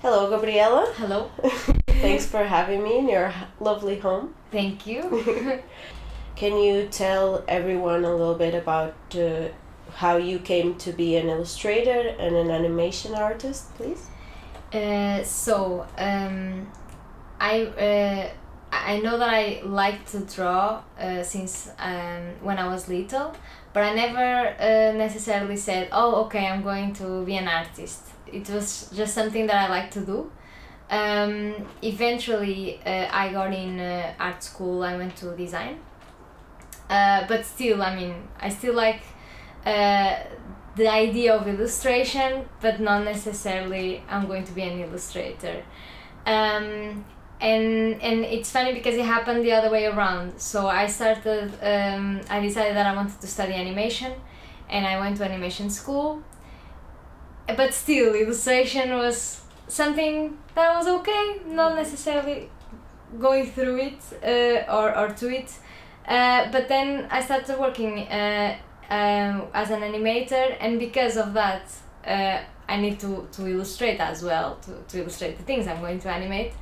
Hello, Gabriela. Hello. Thanks for having me in your lovely home. Thank you. Can you tell everyone a little bit about how you came to be an illustrator and an animation artist, please? I know that I like to draw since when I was little, but I never necessarily said, "Oh, okay, I'm going to be an artist." It was just something that I like to do. Eventually, I got in art school. I went to design, but still, I still like the idea of illustration, but not necessarily I'm going to be an illustrator. And it's funny because it happened the other way around. So I decided that I wanted to study animation, and I went to animation school. But still, illustration was something that was okay, not necessarily going through it or to it. But then I started working as an animator, and because of that, I need to illustrate as well, to illustrate the things I'm going to animate.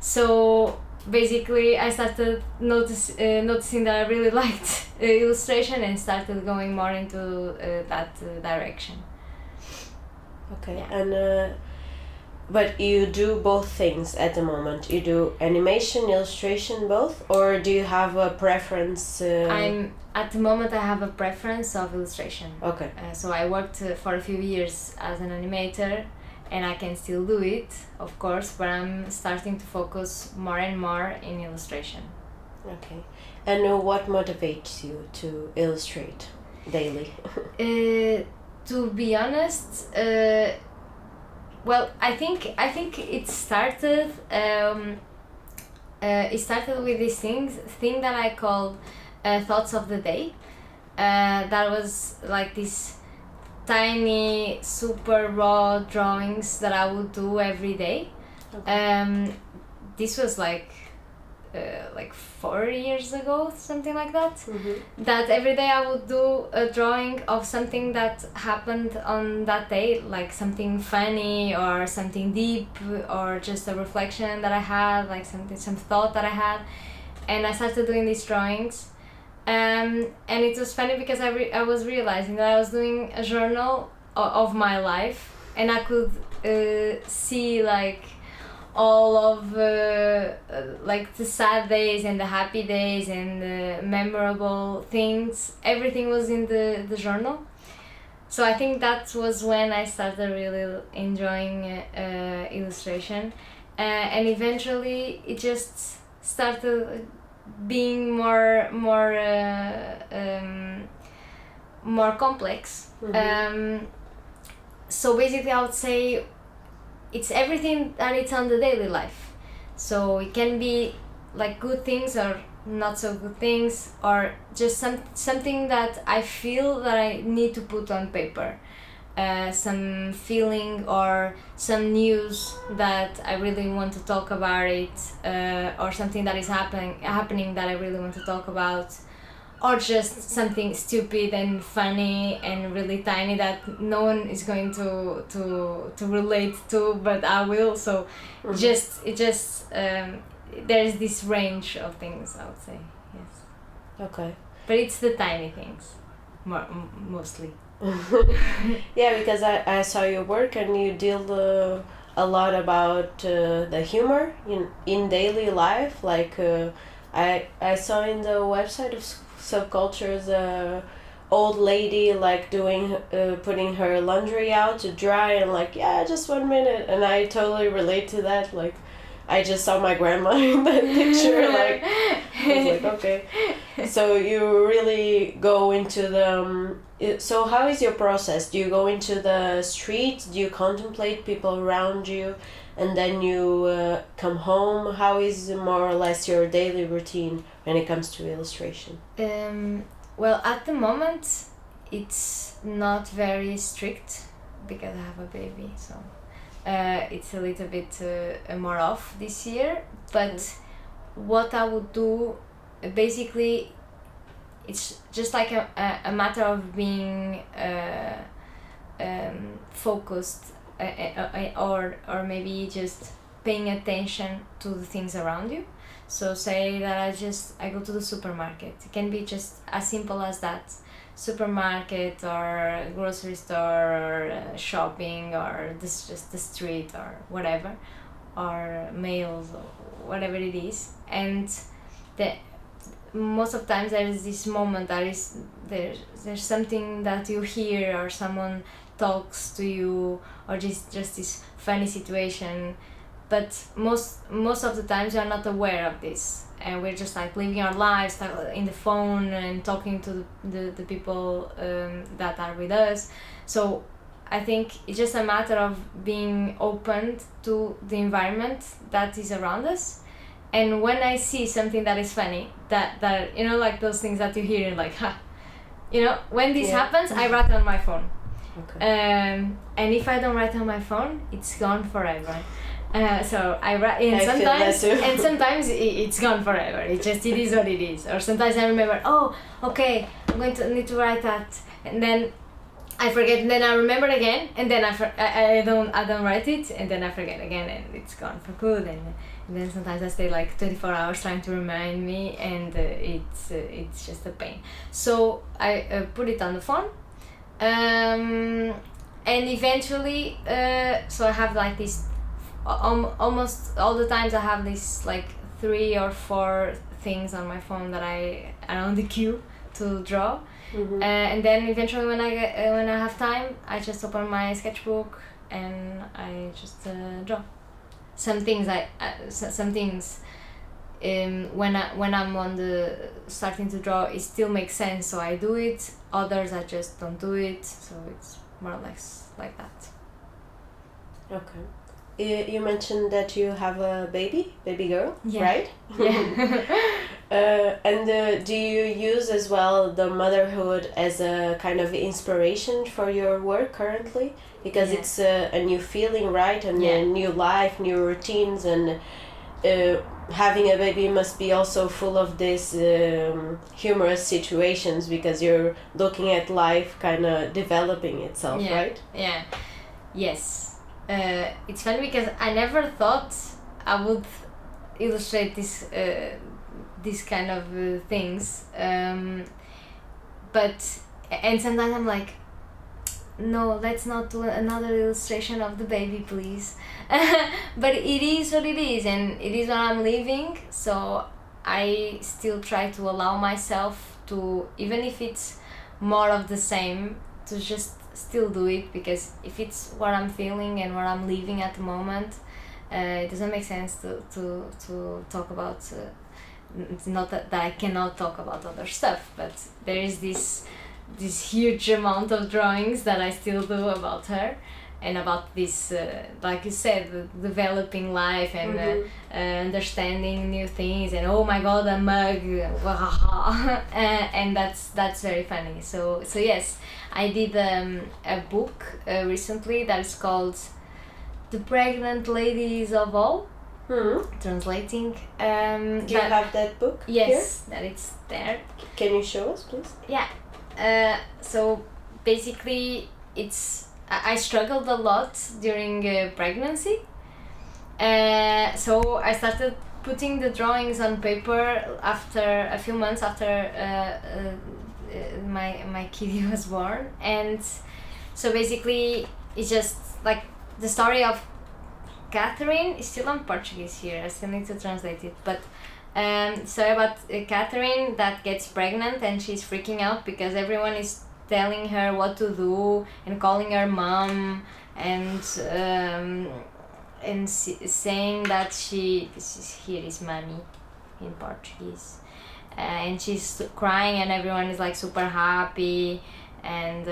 So basically, I started noticing that I really liked illustration and started going more into that direction. Okay, Yeah. and but you do both things at the moment. You do animation, illustration, both, or do you have a preference? At the moment I have a preference of illustration. Okay. So I worked for a few years as an animator, and I can still do it, of course, but I'm starting to focus more and more in illustration. Okay, and what motivates you to illustrate daily? To be honest, well, I think it started. It started with this thing that I call thoughts of the day. That was like this tiny, super raw drawings that I would do every day. Okay. This was like 4 years ago, something like that. Mm-hmm. That every day I would do a drawing of something that happened on that day, like something funny or something deep or just a reflection that I had, like some thought that I had, and I started doing these drawings. And it was funny because I was realizing that I was doing a journal of my life, and I could see like all of like the sad days and the happy days and the memorable things. Everything was in the journal. So I think that was when I started really enjoying illustration, and eventually it just started being more complex. Mm-hmm. So basically I would say it's everything that it's on the daily life. So it can be like good things or not so good things, or just something that I feel that I need to put on paper. Some feeling or some news that I really want to talk about it, or something that is happening that I really want to talk about, or just something stupid and funny and really tiny that no one is going to relate to, but I will. So mm-hmm. There's this range of things, I would say. Yes. Okay. But it's the tiny things, mostly. Yeah, because I saw your work and you deal a lot about the humor in daily life. Like I saw in the website of Subculture's old lady like doing putting her laundry out to dry, and like, yeah, just 1 minute, and I totally relate to that. Like I just saw my grandma in that picture. Like I was like, okay. So you really go into the so how is your process? Do you go into the streets? Do you contemplate people around you, and then you come home? How is more or less your daily routine when it comes to illustration? Well, at the moment it's not very strict because I have a baby, so it's a little bit more off this year. But what I would do, basically, it's just like a matter of being focused or maybe just paying attention to the things around you. So say that I go to the supermarket. It can be just as simple as that. Supermarket or grocery store or shopping or this just the street or whatever, or mails or whatever it is. And the most of the times there is this moment that is there's something that you hear or someone talks to you or just this funny situation, but most of the times we are not aware of this and we're just like living our lives like, in the phone and talking to the people that are with us. So I think it's just a matter of being open to the environment that is around us. And when I see something that is funny, that you know, like those things that you hear and like, ha, you know, when this happens, I write on my phone. Okay. And if I don't write on my phone, it's gone forever. So I write, and sometimes it's gone forever. It is what it is. Or sometimes I remember, oh, okay, I'm going to need to write that, and then I forget, and then I remember again, and then I don't write it, and then I forget again, and it's gone for good. And then sometimes I stay like 24 hours trying to remind me, and it's just a pain. So I put it on the phone, and eventually, so I have like this. Almost all the times I have this like 3 or 4 things on my phone that I are on the queue to draw. Mm-hmm. And then eventually when I have time, I just open my sketchbook and I just draw. Some things when I'm on the starting to draw, it still makes sense, so I do it. Others I just don't do it, so it's more or less like that. Okay. You mentioned that you have a baby girl, yeah. Right? Yeah. And do you use as well the motherhood as a kind of inspiration for your work currently? Because it's a new feeling, right? And a new life, new routines, and having a baby must be also full of these humorous situations because you're looking at life kind of developing itself, right? Yeah. Yes. It's funny because I never thought I would illustrate this kind of things, but sometimes I'm like, no, let's not do another illustration of the baby, please. But it is what it is, and it is what I'm living, so I still try to allow myself to, even if it's more of the same, to just still do it, because if it's what I'm feeling and what I'm living at the moment, it doesn't make sense to talk about it's not that I cannot talk about other stuff, but there is this huge amount of drawings that I still do about her and about this like you said, developing life and understanding new things, and oh my god, a mug, and that's very funny. So yes, I did a book recently that is called The Pregnant Ladies of All. Translating. Do you have that book? Yes, here? That it's there. Can you show us, please? Yeah. So basically, I struggled a lot during pregnancy. So I started putting the drawings on paper after a few months after my kid was born, and so basically it's just like the story of Catherine is still on Portuguese here. I still need to translate it, but story about Catherine that gets pregnant and she's freaking out because everyone is telling her what to do and calling her mom and saying that here is mommy in Portuguese, and she's crying and everyone is like super happy, and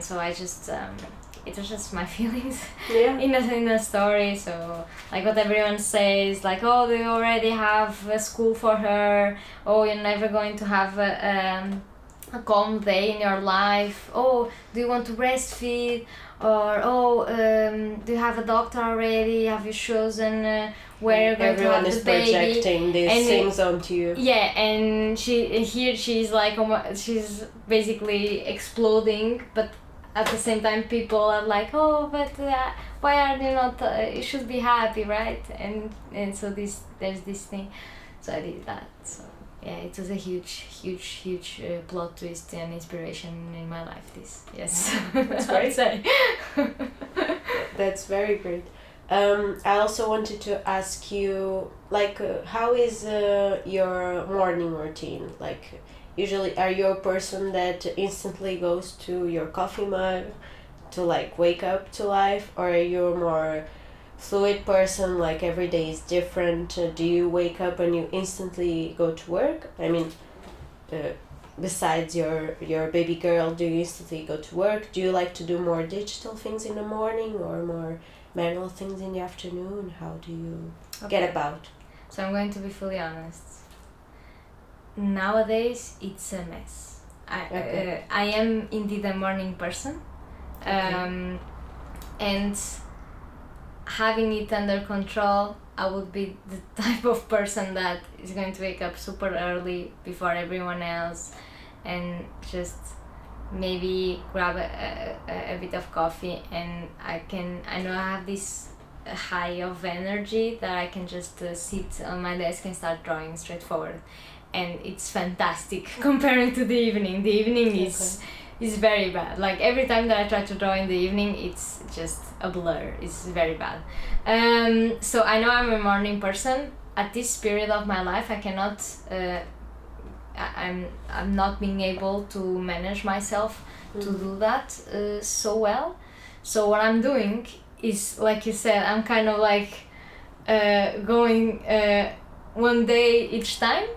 so I just it was just my feelings in a story. So like what everyone says, like, oh, they already have a school for her, oh, you're never going to have a calm day in your life, oh, do you want to breastfeed, or oh, do you have a doctor already, have you chosen where you're going everyone to have the baby. Everyone is projecting these things onto you. Yeah, and she's like she's basically exploding, but at the same time people are like, oh, but why are you not, you should be happy, right? And so there's this thing, so I did that. So yeah, it was a huge plot twist and inspiration in my life, this. Yes. That's great. That's very great. I also wanted to ask you, like, how is your morning routine? Like, usually, are you a person that instantly goes to your coffee mug to, like, wake up to life? Or are you a more fluid person, like, every day is different? Do you wake up and you instantly go to work? I mean, besides your baby girl, do you instantly go to work? Do you like to do more digital things in the morning or more manual things in the afternoon? How do you get about? So I'm going to be fully honest. Nowadays it's a mess. I am indeed a morning person, and having it under control, I would be the type of person that is going to wake up super early before everyone else and just maybe grab a bit of coffee, and I know I have this high of energy that I can just sit on my desk and start drawing straightforward, and it's fantastic comparing to the evening. The evening is very bad. Like every time that I try to draw in the evening, it's just a blur. It's very bad. So I know I'm a morning person. At this period of my life, I cannot. I'm not being able to manage myself to do that so well. So what I'm doing is, like you said, I'm kind of like going one day each time.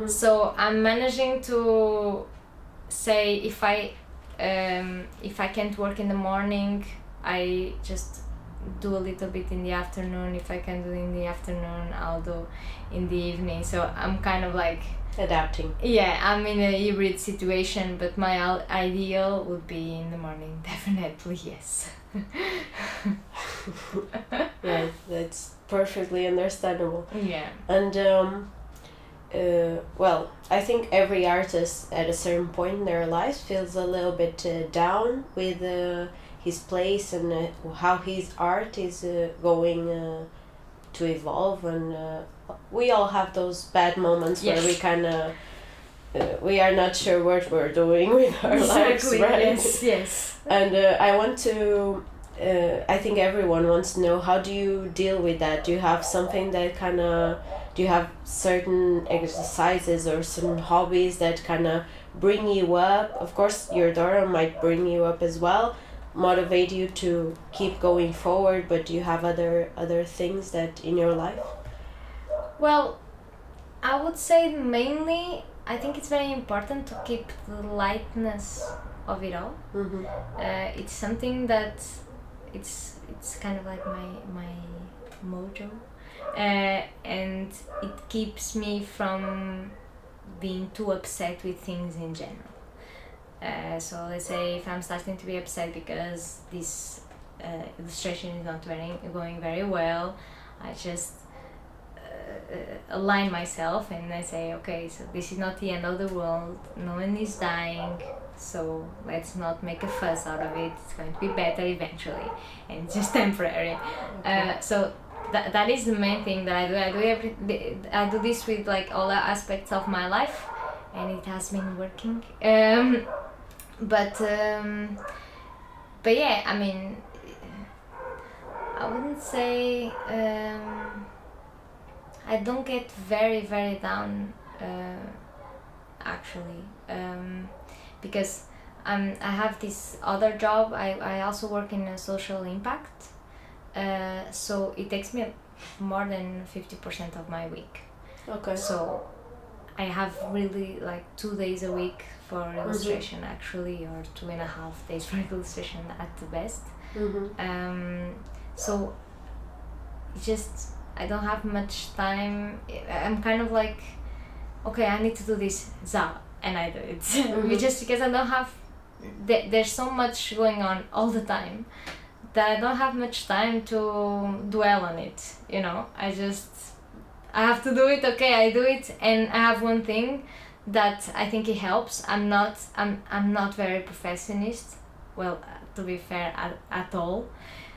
So I'm managing to say if I can't work in the morning, I just do a little bit in the afternoon. If I can do in the afternoon, I'll do in the evening. So I'm kind of like adapting. Yeah, I'm in a hybrid situation, but my ideal would be in the morning, definitely, yes. Yeah, that's perfectly understandable. Yeah. And well, I think every artist at a certain point in their lives feels a little bit down with his place and how his art is going to evolve, and we all have those bad moments where we kind of we are not sure what we're doing with our lives, right? Yes. And I want to I think everyone wants to know, how do you deal with that? Do you have something that kind of, do you have certain exercises or certain hobbies that kind of bring you up? Of course, your daughter might bring you up as well, motivate you to keep going forward, but do you have other things that in your life? Well, I would say mainly, I think it's very important to keep the lightness of it all. It's something that it's kind of like my mojo, and it keeps me from being too upset with things in general. So let's say if I'm starting to be upset because this illustration is not going very well, I just align myself and I say, okay, so this is not the end of the world, no one is dying, so let's not make a fuss out of it, it's going to be better eventually, and it's just temporary. So that is the main thing that I do this with like all the aspects of my life, and it has been working. But yeah, I mean, I wouldn't say I don't get very down actually, because I have this other job. I also work in a social impact, so it takes me more than 50% of my week. Okay. So I have really like 2 days a week for illustration, actually, or 2.5 days for illustration at the best. So just I don't have much time. I'm kind of like, okay, I need to do this, and I do it. Just because I don't have, there's so much going on all the time that I don't have much time to dwell on it, you know. I have to do it, okay, I do it. And I have one thing that I think it helps. I'm not very perfectionist, well, to be fair, at all.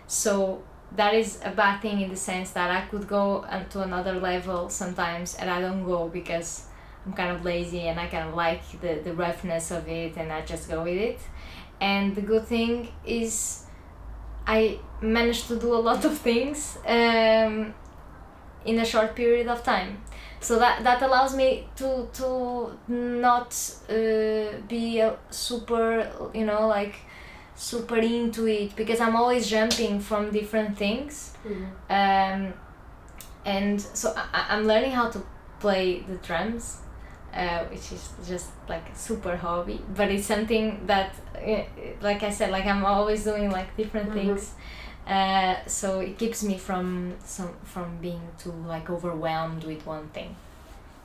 So that is a bad thing in the sense that I could go to another level sometimes and I don't go because I'm kind of lazy and I kind of like the roughness of it and I just go with it. And the good thing is I managed to do a lot of things in a short period of time. So that allows me to not be super, like super into it, because I'm always jumping from different things. And so I'm learning how to play the drums, which is just like a super hobby, but it's something that, like I said, like I'm always doing like different things. So it keeps me from being too like overwhelmed with one thing.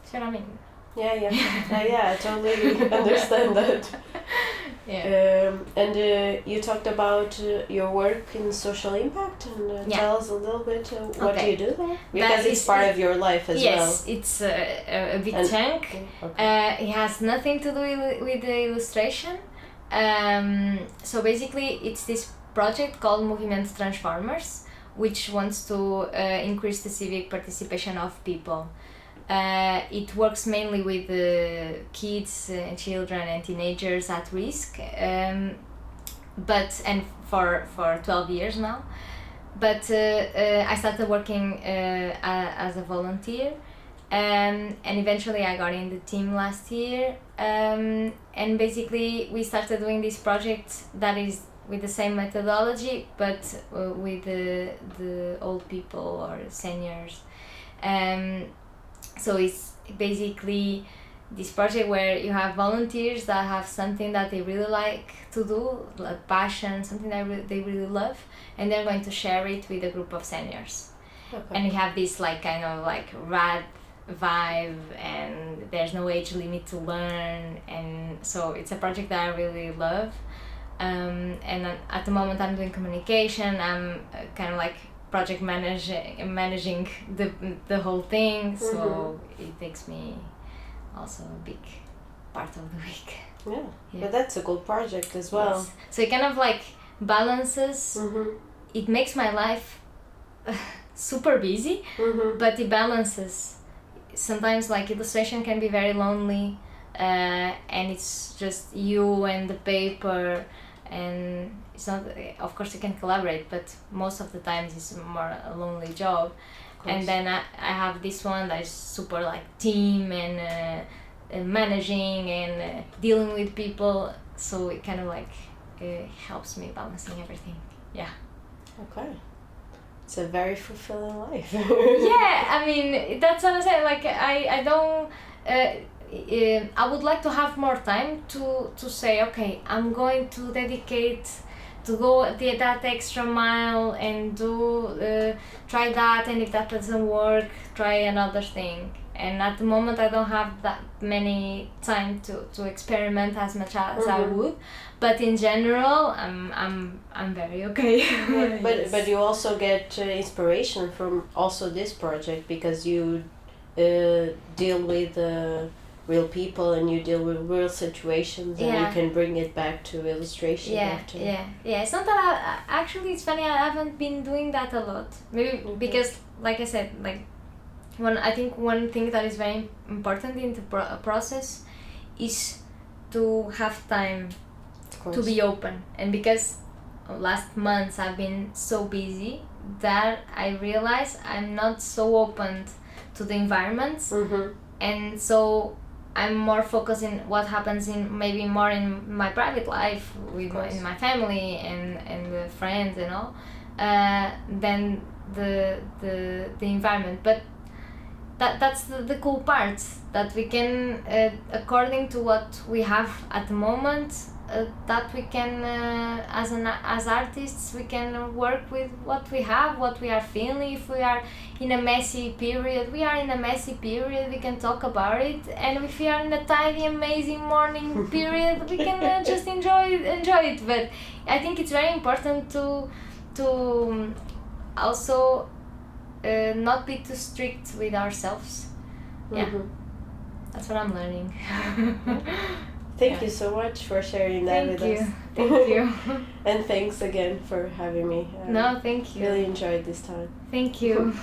See what I mean? Yeah, I totally understand that. And you talked about your work in social impact, and tell us a little bit what do you do there? Because it's part of your life as well. Yes, it's a big chunk. It has nothing to do with the illustration. So basically it's this project called Movimento Transformers, which wants to increase the civic participation of people. It works mainly with kids, children and teenagers at risk, but for 12 years now. But I started working as a volunteer, and eventually I got in the team last year, and basically we started doing this project that is with the same methodology, but with the old people or seniors. So it's basically this project where you have volunteers that have something that they really like to do, a passion, something that they really love, and they're going to share it with a group of seniors. And you have this like kind of like rad vibe, and there's no age limit to learn, and so it's a project that I really love. And at the moment I'm doing communication. I'm kind of like project managing the whole thing, so it takes me also a big part of the week. Yeah. But that's a good project as well. Yes. So it kind of like balances. It makes my life super busy, but it balances. Sometimes like illustration can be very lonely, and it's just you and the paper, and it's not, of course you can collaborate, but most of the times it's more a lonely job. And then I have this one that is super like team and managing and dealing with people, so it kind of like helps me balancing everything. It's a very fulfilling life. I mean, that's what I'm saying, like I don't I would like to have more time to say, okay, I'm going to dedicate to go that extra mile and do try that, and if that doesn't work, try another thing. And at the moment I don't have that many time to experiment as much as I would, but in general I'm very okay. But you also get inspiration from also this project, because you deal with real people and you deal with real situations, and you can bring it back to illustration. It's not that actually it's funny, I haven't been doing that a lot, maybe because like I said, like I think one thing that is very important in the process is to have time to be open. And because last months I've been so busy that I realize I'm not so open to the environments, and so I'm more focused in what happens maybe more in my private life in my family and the friends and all, than the environment. But that's the cool part, that we can according to what we have at the moment, that we can as artists we can work with what we have, what we are feeling. If we are in a messy period, we we can talk about it, and if we are in a tidy amazing morning period, we can just enjoy it. But I think it's very important to also not be too strict with ourselves. That's what I'm learning. Thank you so much for sharing that with us. Thank you. And thanks again for having me. No, thank you. Really enjoyed this time. Thank you.